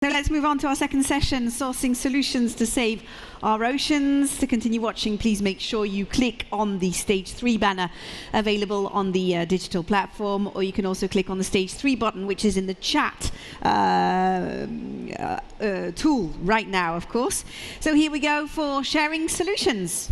So let's move on to our second session, sourcing solutions to save our oceans. To continue watching, please make sure you click on the Stage 3 banner available on the digital platform, or you can also click on the Stage 3 button, which is in the chat tool right now, of course. So here we go for sharing solutions.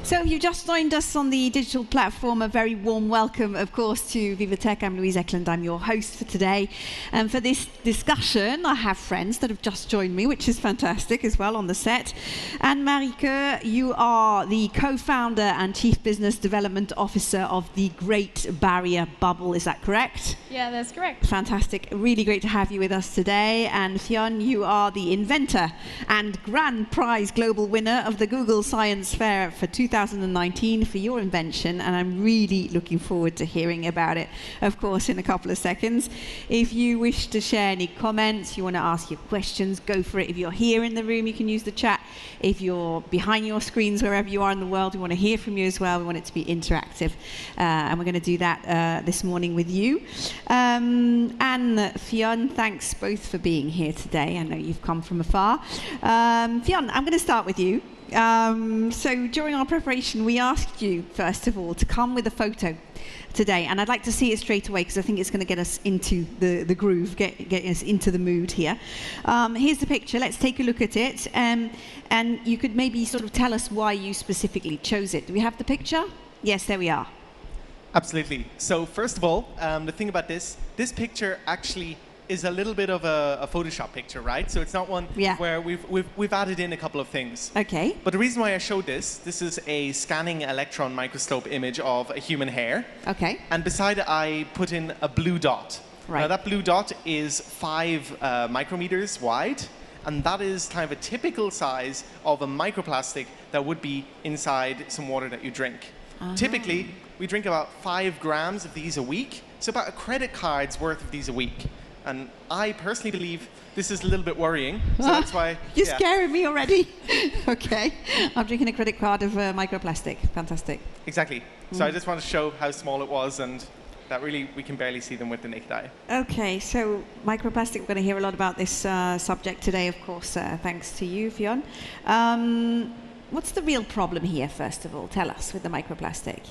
So you just joined us on the digital platform. A very warm welcome, of course, to Vivatech. I'm Louise Eklund. I'm your host for today. And for this discussion, I have friends that have just joined me, which is fantastic as well on the set. And Marieke, you are the co-founder and Chief Business Development Officer of the Great Barrier Bubble. Is that correct? Yeah, that's correct. Fantastic. Really great to have you with us today. And Fionn, you are the inventor and grand prize global winner of the Google Science Fair for 2019 for your invention, and I'm really looking forward to hearing about it, of course, in a couple of seconds. If you wish to share any comments, you want to ask your questions, go for it. If you're here in the room, you can use the chat. If you're behind your screens, wherever you are in the world, we want to hear from you as well. We want it to be interactive, and we're going to do that this morning with you. And Fionn, thanks both for being here today. I know you've come from afar. Fionn, I'm going to start with you. So during our preparation, we asked you, first of all, to come with a photo today. And I'd like to see it straight away, because I think it's going to get us into the groove, get us into the mood here. Here's the picture. Let's take a look at it. And you could maybe sort of tell us why you specifically chose it. Do we have the picture? Yes, there we are. Absolutely. So first of all, the thing about this picture actually is a little bit of a Photoshop picture, right? So it's not one where we've added in a couple of things. Okay. But the reason why I showed this is a scanning electron microscope image of a human hair. Okay. And beside it, I put in a blue dot. Right. Now that blue dot is 5 micrometers wide, and that is kind of a typical size of a microplastic that would be inside some water that you drink. Typically, we drink about 5 grams of these a week, so about a credit card's worth of these a week. And I personally believe this is a little bit worrying, so that's why... You're scaring me already. Okay. I'm drinking a credit card of microplastic. Fantastic. Exactly. So I just want to show how small it was, and that really we can barely see them with the naked eye. Okay, so microplastic, we're going to hear a lot about this subject today, of course, thanks to you, Fionn. What's the real problem here, first of all? Tell us, with the microplastic.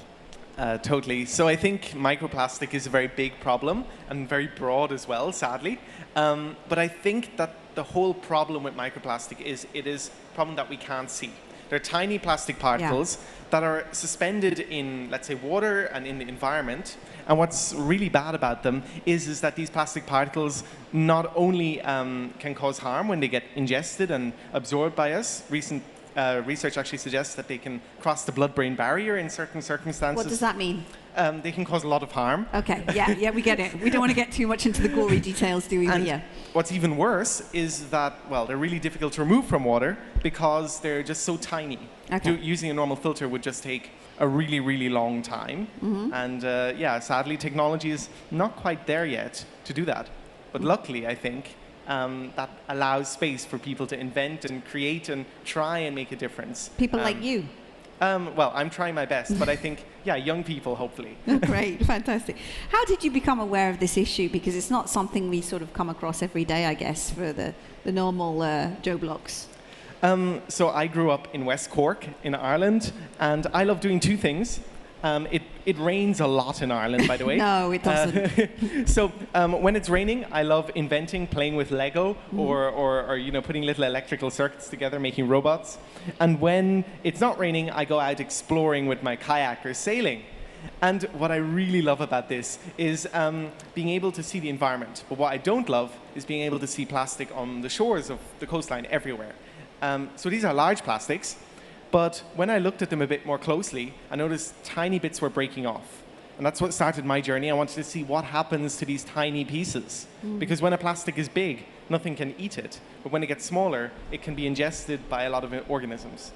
Totally. So I think microplastic is a very big problem and very broad as well, sadly. But I think that the whole problem with microplastic is it is a problem that we can't see. They're tiny plastic particles that are suspended in, let's say, water and in the environment. And what's really bad about them is that these plastic particles not only can cause harm when they get ingested and absorbed by us. Recent research actually suggests that they can cross the blood-brain barrier in certain circumstances. What does that mean? They can cause a lot of harm. Okay, yeah, we get it. We don't want to get too much into the gory details, do we? And what's even worse is that, well, they're really difficult to remove from water because they're just so tiny. Okay. Using a normal filter would just take a really, really long time. And sadly, technology is not quite there yet to do that. But luckily, I think, that allows space for people to invent and create and try and make a difference. People like you. Well, I'm trying my best, but I think, young people, hopefully. Great, fantastic. How did you become aware of this issue? Because it's not something we sort of come across every day, I guess, for the normal Joe Bloggs. So I grew up in West Cork in Ireland, and I love doing 2 things. It rains a lot in Ireland, by the way. No, it doesn't. So when it's raining, I love inventing, playing with Lego, or putting little electrical circuits together, making robots. And when it's not raining, I go out exploring with my kayak or sailing. And what I really love about this is being able to see the environment. But what I don't love is being able to see plastic on the shores of the coastline everywhere. So these are large plastics. But when I looked at them a bit more closely, I noticed tiny bits were breaking off. And that's what started my journey. I wanted to see what happens to these tiny pieces. Because when a plastic is big, nothing can eat it. But when it gets smaller, it can be ingested by a lot of organisms.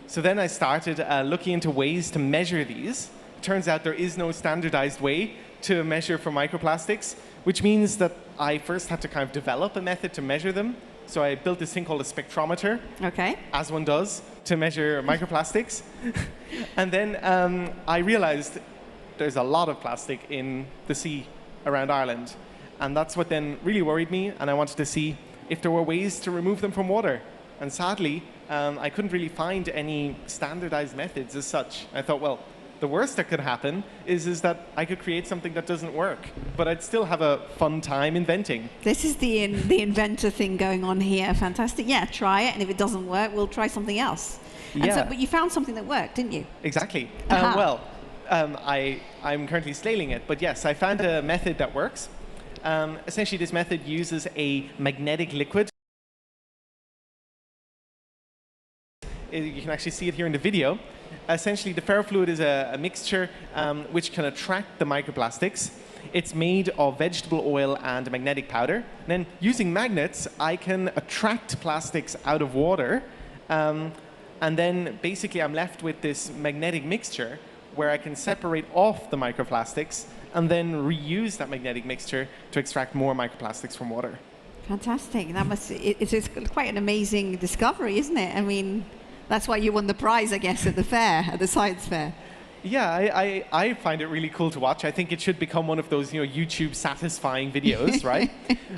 So then I started looking into ways to measure these. It turns out there is no standardized way to measure for microplastics, which means that I first had to kind of develop a method to measure them. So I built this thing called a spectrometer, Okay. as one does, to measure microplastics. And then I realized there's a lot of plastic in the sea around Ireland. And that's what then really worried me, and I wanted to see if there were ways to remove them from water. And sadly, I couldn't really find any standardized methods as such. I thought, well, the worst that could happen is that I could create something that doesn't work, but I'd still have a fun time inventing. This is the inventor thing going on here. Fantastic. Yeah, try it, and if it doesn't work, we'll try something else. And Yeah. so, but you found something that worked, didn't you? Exactly. Aha. I'm currently scaling it, but yes, I found a method that works. Essentially, this method uses a magnetic liquid. You can actually see it here in the video. Essentially, the ferrofluid is a mixture which can attract the microplastics. It's made of vegetable oil and magnetic powder. And then, using magnets, I can attract plastics out of water. And then, basically, I'm left with this magnetic mixture where I can separate off the microplastics and then reuse that magnetic mixture to extract more microplastics from water. Fantastic. It's quite an amazing discovery, isn't it? I mean, that's why you won the prize, I guess, at the fair, at the science fair. Yeah, I find it really cool to watch. I think it should become one of those, YouTube satisfying videos, right?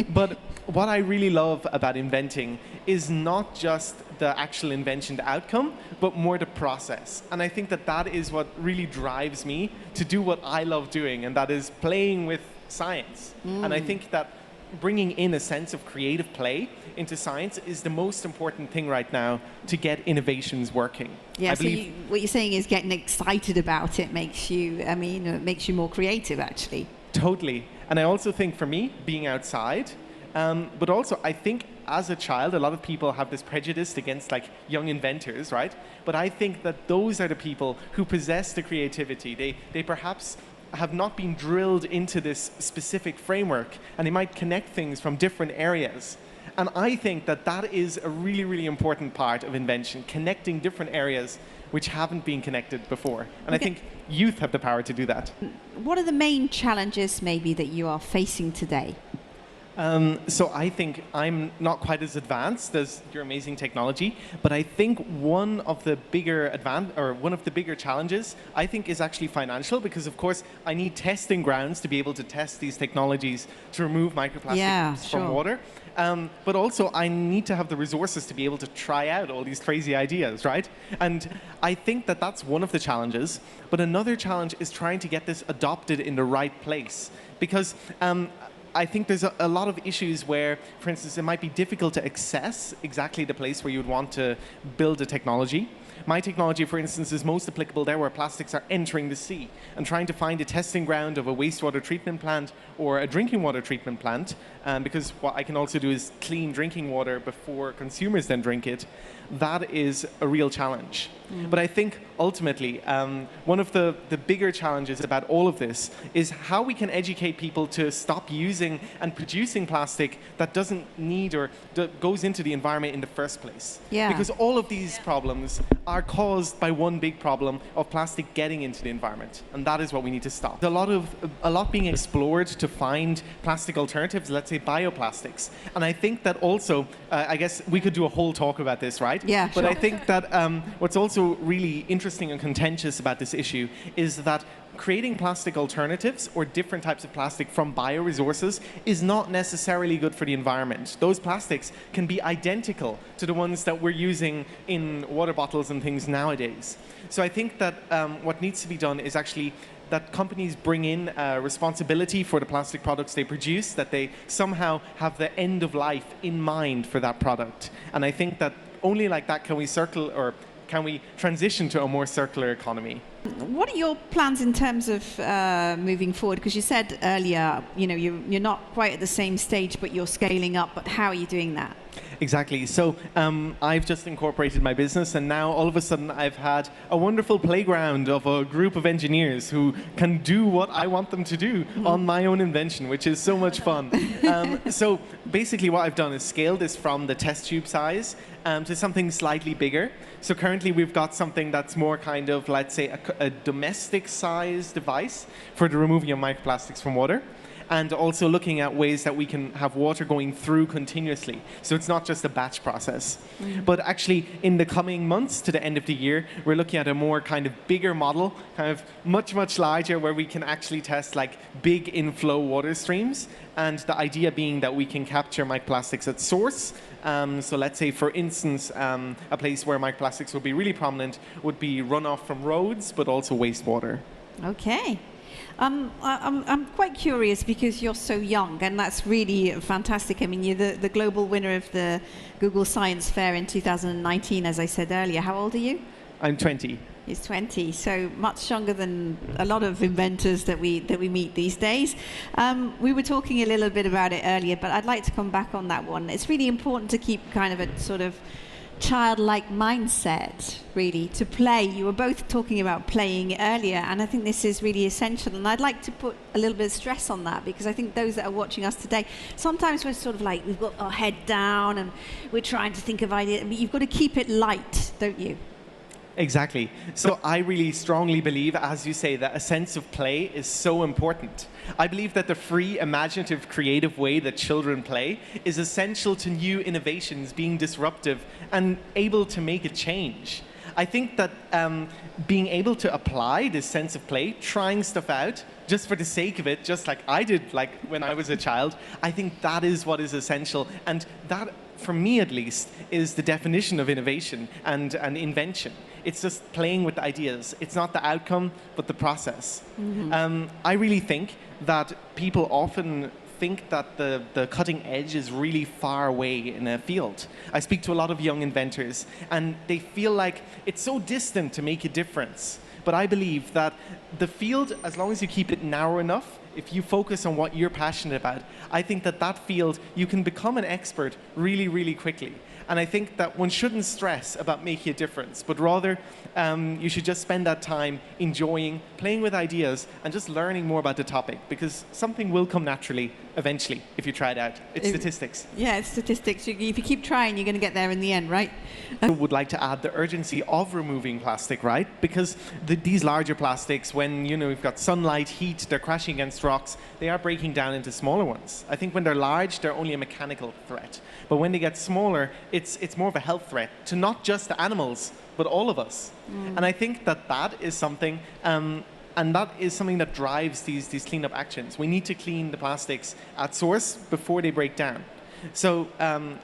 But what I really love about inventing is not just the actual invention, the outcome, but more the process. And I think that is what really drives me to do what I love doing, and that is playing with science. And I think that bringing in a sense of creative play into science is the most important thing right now to get innovations working. Yeah, so what you're saying is getting excited about it makes you, makes you more creative, actually. Totally. And I also think for me, being outside, but also I think as a child, a lot of people have this prejudice against young inventors, right? But I think that those are the people who possess the creativity. They perhaps have not been drilled into this specific framework, and they might connect things from different areas. And I think that is a really, really important part of invention, connecting different areas which haven't been connected before. And I think youth have the power to do that. What are the main challenges maybe that you are facing today? So I think I'm not quite as advanced as your amazing technology, but I think one of the bigger challenges I think is actually financial, because of course I need testing grounds to be able to test these technologies to remove microplastics from water. But also I need to have the resources to be able to try out all these crazy ideas, right? And I think that's one of the challenges. But another challenge is trying to get this adopted in the right place, because I think there's a lot of issues where, for instance, it might be difficult to access exactly the place where you would want to build a technology. My technology, for instance, is most applicable there where plastics are entering the sea, and trying to find a testing ground of a wastewater treatment plant or a drinking water treatment plant, because what I can also do is clean drinking water before consumers then drink it. That is a real challenge. But I think ultimately one of the bigger challenges about all of this is how we can educate people to stop using and producing plastic that doesn't need or goes into the environment in the first place. Yeah. Because all of these problems are caused by one big problem of plastic getting into the environment, and that is what we need to stop. There's a lot being explored to find plastic alternatives, let's say bioplastics. And I think that also, I guess we could do a whole talk about this, right? Yeah, But sure. I think that what's also really interesting and contentious about this issue is that creating plastic alternatives or different types of plastic from bioresources is not necessarily good for the environment. Those plastics can be identical to the ones that we're using in water bottles and things nowadays. So I think that what needs to be done is actually that companies bring in responsibility for the plastic products they produce, that they somehow have the end of life in mind for that product. And I think that only like that can we transition to a more circular economy. What are your plans in terms of moving forward? Because you said earlier, you're not quite at the same stage, but you're scaling up. But how are you doing that? Exactly. So I've just incorporated my business, and now all of a sudden I've had a wonderful playground of a group of engineers who can do what I want them to do on my own invention, which is so much fun. So basically what I've done is scale this from the test tube size to something slightly bigger. So currently we've got something that's more kind of, let's say, a domestic size device for the removing of microplastics from water. and also looking at ways that we can have water going through continuously. So it's not just a batch process. But actually, in the coming months to the end of the year, we're looking at a more kind of bigger model, kind of much, much larger, where we can actually test like big inflow water streams. And the idea being that we can capture microplastics at source. So let's say, for instance, a place where microplastics would be really prominent would be runoff from roads, but also wastewater. Okay. I'm quite curious because you're so young, and that's really fantastic. I mean, you're the global winner of the Google Science Fair in 2019, as I said earlier. How old are you? I'm 20. He's 20, so much younger than a lot of inventors that we meet these days. We were talking a little bit about it earlier, but I'd like to come back on that one. It's really important to keep kind of a sort of childlike mindset, really, to play. You were both talking about playing earlier, and I think this is really essential. And I'd like to put a little bit of stress on that, because I think those that are watching us today, sometimes we're sort of like, we've got our head down and we're trying to think of ideas. I mean, you've got to keep it light, don't you? Exactly. So I really strongly believe, as you say, that a sense of play is so important. I believe that the free, imaginative, creative way that children play is essential to new innovations being disruptive and able to make a change. I think that being able to apply this sense of play, trying stuff out just for the sake of it, just like I did like when I was a child, I think that is what is essential. And that, for me at least, is the definition of innovation and invention. It's just playing with ideas. It's not the outcome, but the process. I really think that people often think that the cutting edge is really far away in a field. I speak to a lot of young inventors, and they feel like it's so distant to make a difference. But I believe that the field, as long as you keep it narrow enough, if you focus on what you're passionate about, I think that that field, you can become an expert really, really quickly. And I think that one shouldn't stress about making a difference, but rather you should just spend that time enjoying, playing with ideas, and just learning more about the topic, because something will come naturally eventually if you try it out. It's statistics. Yeah, it's statistics. If you keep trying, you're going to get there in the end, right? I would like to add the urgency of removing plastic, right? Because these larger plastics, when we've got sunlight, heat, they're crashing against rocks, they are breaking down into smaller ones. I think when they're large, they're only a mechanical threat. But when they get smaller, it's more of a health threat to not just the animals, but all of us. And I think that is something, and that is something that drives these cleanup actions. We need to clean the plastics at source before they break down. So,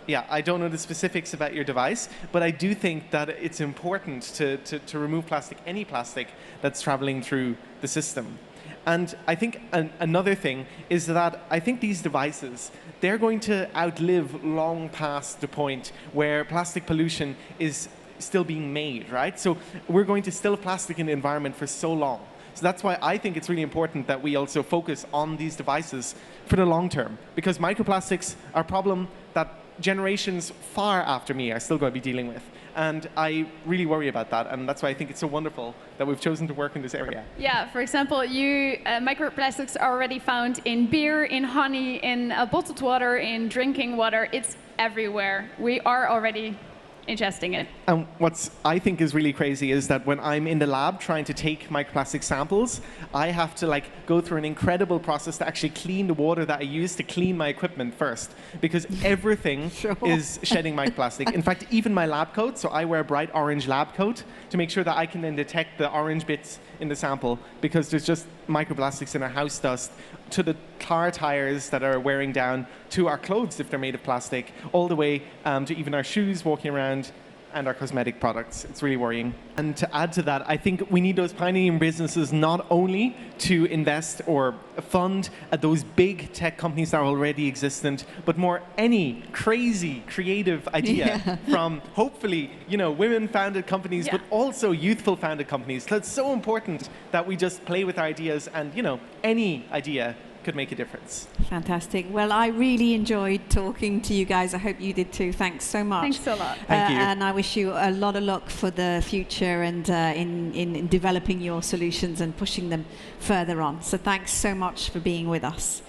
yeah, I don't know the specifics about your device, but I do think that it's important to remove plastic, any plastic that's traveling through the system. And I think another thing is that I think these devices, they're going to outlive long past the point where plastic pollution is still being made, right? So we're going to still have plastic in the environment for so long. So that's why I think it's really important that we also focus on these devices for the long term, because microplastics are a problem that generations far after me are still going to be dealing with. And I really worry about that, and that's why I think it's so wonderful that we've chosen to work in this area. Yeah, for example, microplastics are already found in beer, in honey, in bottled water, in drinking water. It's everywhere. We are already ingesting it. And what I think is really crazy is that when I'm in the lab trying to take microplastic samples, I have to go through an incredible process to actually clean the water that I use to clean my equipment first, because everything is shedding microplastic. In fact, even my lab coat, so I wear a bright orange lab coat to make sure that I can then detect the orange bits in the sample, because there's just microplastics in our house dust, to the car tires that are wearing down, to our clothes if they're made of plastic, all the way to even our shoes walking around, and our cosmetic products. It's really worrying. And to add to that, I think we need those pioneering businesses not only to invest or fund those big tech companies that are already existent, but more any crazy, creative idea from hopefully, women-founded companies, but also youthful-founded companies. So it's so important that we just play with our ideas, and any idea could make a difference. Fantastic. Well, I really enjoyed talking to you guys. I hope you did too. Thanks so much. Thanks a lot. Thank you. And I wish you a lot of luck for the future and in developing your solutions and pushing them further on. So thanks so much for being with us.